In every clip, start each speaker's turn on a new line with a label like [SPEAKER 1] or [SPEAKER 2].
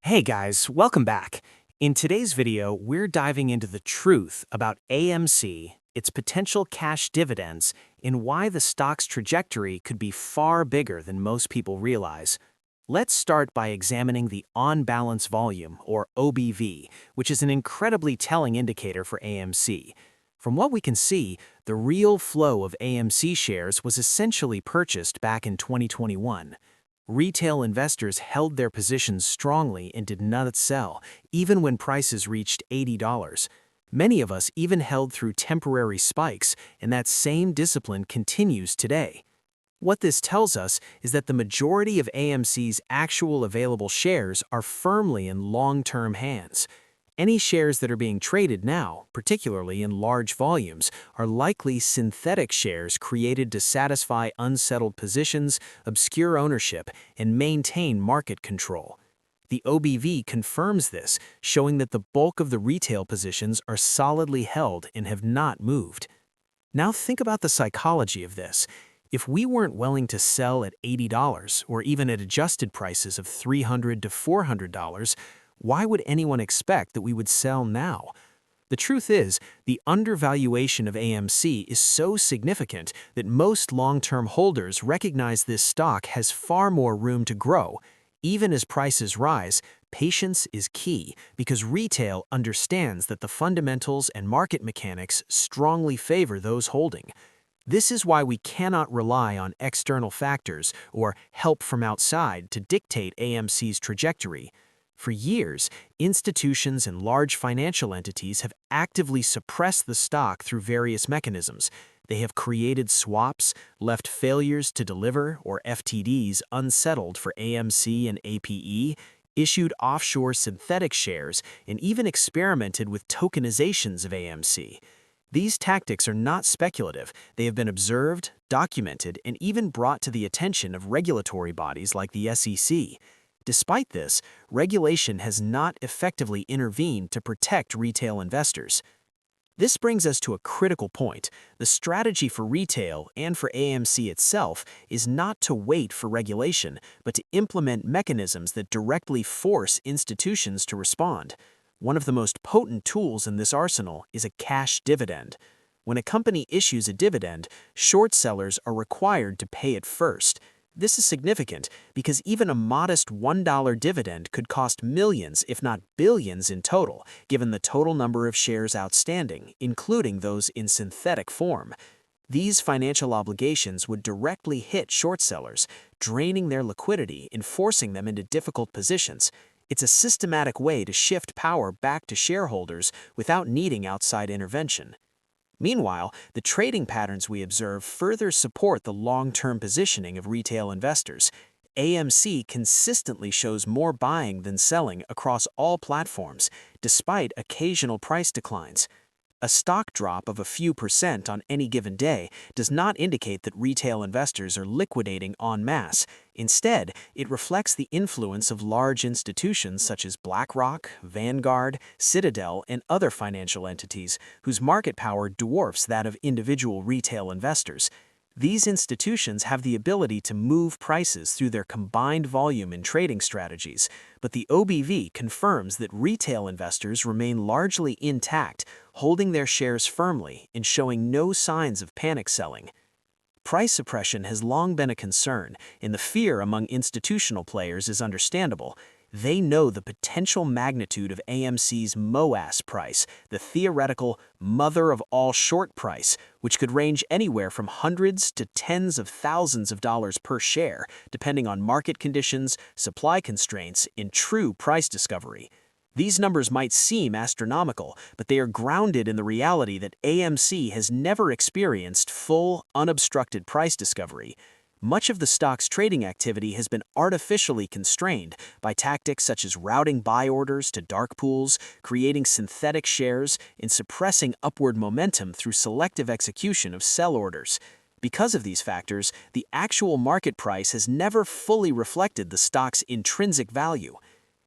[SPEAKER 1] Hey guys, welcome back. In today's video, we're diving into the truth about AMC, its potential cash dividends, and why the stock's trajectory could be far bigger than most people realize. Let's start by examining the on-balance volume, or OBV, which is an incredibly telling indicator for AMC. From what we can see, the real flow of AMC shares was essentially purchased back in 2021. Retail investors held their positions strongly and did not sell, even when prices reached $80. Many of us even held through temporary spikes, and that same discipline continues today. What this tells us is that the majority of AMC's actual available shares are firmly in long-term hands. Any shares that are being traded now, particularly in large volumes, are likely synthetic shares created to satisfy unsettled positions, obscure ownership, and maintain market control. The OBV confirms this, showing that the bulk of the retail positions are solidly held and have not moved. Now think about the psychology of this. If we weren't willing to sell at $80 or even at adjusted prices of $300 to $400, why would anyone expect that we would sell now? The truth is, the undervaluation of AMC is so significant that most long-term holders recognize this stock has far more room to grow. Even as prices rise, patience is key because retail understands that the fundamentals and market mechanics strongly favor those holding. This is why we cannot rely on external factors or help from outside to dictate AMC's trajectory. For years, institutions and large financial entities have actively suppressed the stock through various mechanisms. They have created swaps, left failures to deliver or FTDs unsettled for AMC and APE, issued offshore synthetic shares, and even experimented with tokenizations of AMC. These tactics are not speculative. They have been observed, documented, and even brought to the attention of regulatory bodies like the SEC. Despite this, regulation has not effectively intervened to protect retail investors. This brings us to a critical point. The strategy for retail and for AMC itself is not to wait for regulation, but to implement mechanisms that directly force institutions to respond. One of the most potent tools in this arsenal is a cash dividend. When a company issues a dividend, short sellers are required to pay it first. This is significant because even a modest $1 dividend could cost millions, if not billions in total, given the total number of shares outstanding, including those in synthetic form. These financial obligations would directly hit short sellers, draining their liquidity and forcing them into difficult positions. It's a systematic way to shift power back to shareholders without needing outside intervention. Meanwhile, the trading patterns we observe further support the long-term positioning of retail investors. AMC consistently shows more buying than selling across all platforms, despite occasional price declines. A stock drop of a few percent on any given day does not indicate that retail investors are liquidating en masse. Instead, it reflects the influence of large institutions such as BlackRock, Vanguard, Citadel, and other financial entities whose market power dwarfs that of individual retail investors. These institutions have the ability to move prices through their combined volume and trading strategies, but the OBV confirms that retail investors remain largely intact, holding their shares firmly and showing no signs of panic selling. Price suppression has long been a concern, and the fear among institutional players is understandable. They know the potential magnitude of AMC's MOAS price, the theoretical mother of all short price, which could range anywhere from hundreds to tens of thousands of dollars per share, depending on market conditions, supply constraints, and true price discovery. These numbers might seem astronomical, but they are grounded in the reality that AMC has never experienced full, unobstructed price discovery. Much of the stock's trading activity has been artificially constrained by tactics such as routing buy orders to dark pools, creating synthetic shares, and suppressing upward momentum through selective execution of sell orders. Because of these factors, the actual market price has never fully reflected the stock's intrinsic value.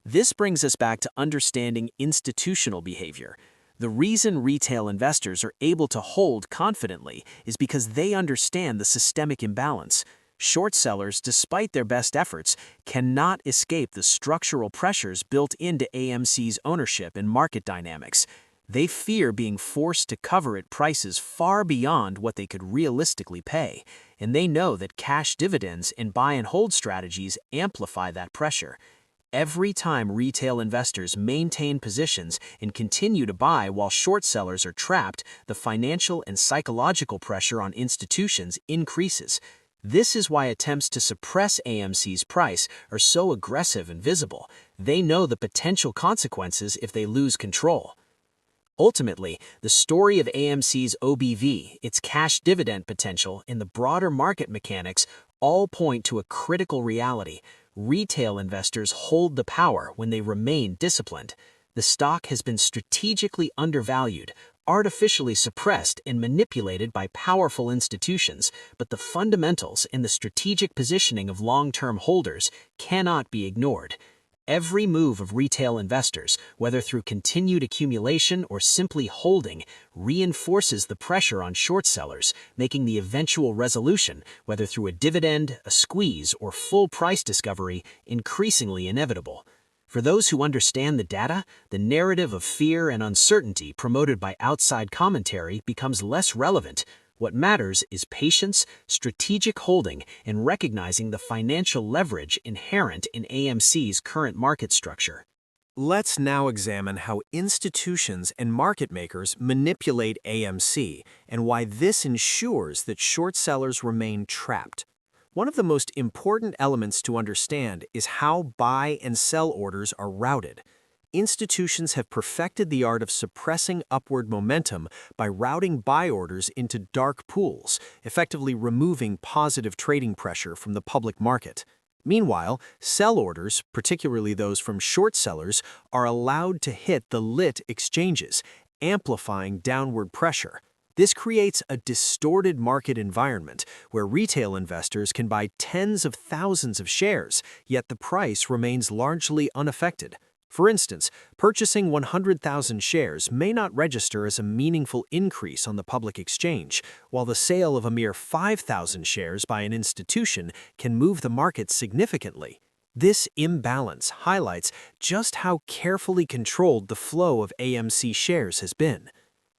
[SPEAKER 1] This brings us back to understanding institutional behavior. The reason retail investors are able to hold confidently is because they understand the systemic imbalance. Short sellers, despite their best efforts, cannot escape the structural pressures built into AMC's ownership and market dynamics. They fear being forced to cover at prices far beyond what they could realistically pay, and they know that cash dividends and buy-and-hold strategies amplify that pressure. Every time retail investors maintain positions and continue to buy while short sellers are trapped, the financial and psychological pressure on institutions increases. This is why attempts to suppress AMC's price are so aggressive and visible. They know the potential consequences if they lose control. Ultimately, the story of AMC's OBV, its cash dividend potential, and the broader market mechanics all point to a critical reality. Retail investors hold the power when they remain disciplined. The stock has been strategically undervalued, artificially suppressed, and manipulated by powerful institutions, but the fundamentals and the strategic positioning of long-term holders cannot be ignored. Every move of retail investors, whether through continued accumulation or simply holding, reinforces the pressure on short sellers, making the eventual resolution, whether through a dividend, a squeeze, or full price discovery, increasingly inevitable. For those who understand the data, the narrative of fear and uncertainty promoted by outside commentary becomes less relevant. What matters is patience, strategic holding, and recognizing the financial leverage inherent in AMC's current market structure. Let's now examine how institutions and market makers manipulate AMC and why this ensures that short sellers remain trapped. One of the most important elements to understand is how buy and sell orders are routed. Institutions have perfected the art of suppressing upward momentum by routing buy orders into dark pools, effectively removing positive trading pressure from the public market. Meanwhile, sell orders, particularly those from short sellers, are allowed to hit the lit exchanges, amplifying downward pressure. This creates a distorted market environment where retail investors can buy tens of thousands of shares, yet the price remains largely unaffected. For instance, purchasing 100,000 shares may not register as a meaningful increase on the public exchange, while the sale of a mere 5,000 shares by an institution can move the market significantly. This imbalance highlights just how carefully controlled the flow of AMC shares has been.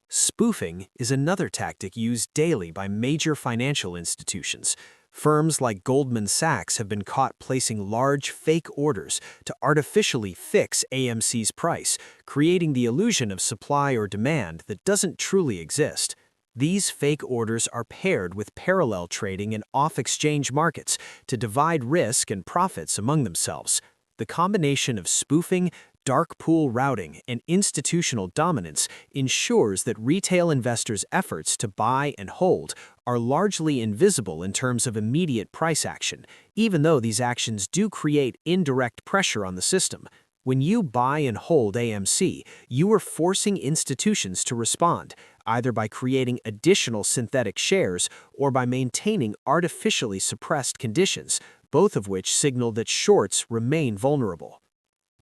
[SPEAKER 1] Spoofing is another tactic used daily by major financial institutions. Firms like Goldman Sachs have been caught placing large fake orders to artificially fix AMC's price, creating the illusion of supply or demand that doesn't truly exist. These fake orders are paired with parallel trading in off-exchange markets to divide risk and profits among themselves. The combination of spoofing, dark pool routing, and institutional dominance ensures that retail investors' efforts to buy and hold are largely invisible in terms of immediate price action, even though these actions do create indirect pressure on the system. When you buy and hold AMC, you are forcing institutions to respond, either by creating additional synthetic shares or by maintaining artificially suppressed conditions, both of which signal that shorts remain vulnerable.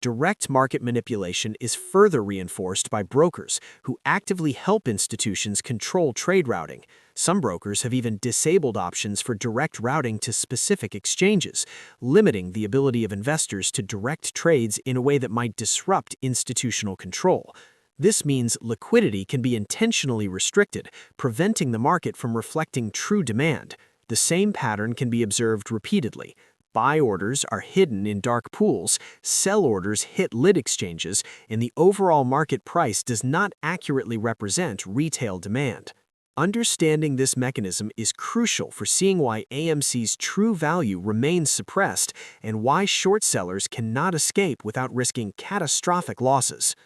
[SPEAKER 1] Direct market manipulation is further reinforced by brokers who actively help institutions control trade routing. Some brokers have even disabled options for direct routing to specific exchanges, limiting the ability of investors to direct trades in a way that might disrupt institutional control. This means liquidity can be intentionally restricted, preventing the market from reflecting true demand. The same pattern can be observed repeatedly. Buy orders are hidden in dark pools, sell orders hit lit exchanges, and the overall market price does not accurately represent retail demand. Understanding this mechanism is crucial for seeing why AMC's true value remains suppressed and why short sellers cannot escape without risking catastrophic losses.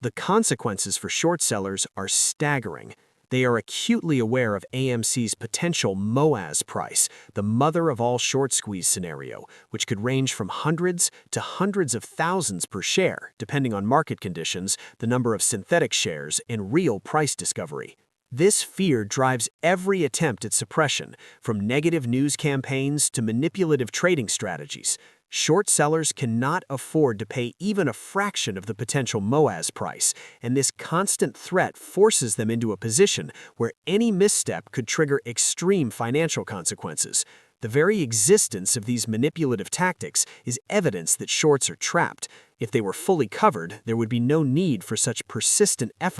[SPEAKER 1] The consequences for short sellers are staggering. They are acutely aware of AMC's potential MOAS price, the mother of all short squeeze scenario, which could range from hundreds to hundreds of thousands per share, depending on market conditions, the number of synthetic shares, and real price discovery. This fear drives every attempt at suppression, from negative news campaigns to manipulative trading strategies. Short sellers cannot afford to pay even a fraction of the potential MOAS price, and this constant threat forces them into a position where any misstep could trigger extreme financial consequences.
[SPEAKER 2] The very existence of these manipulative tactics is evidence that shorts are trapped. If they were fully covered, there would be no need for such persistent effort.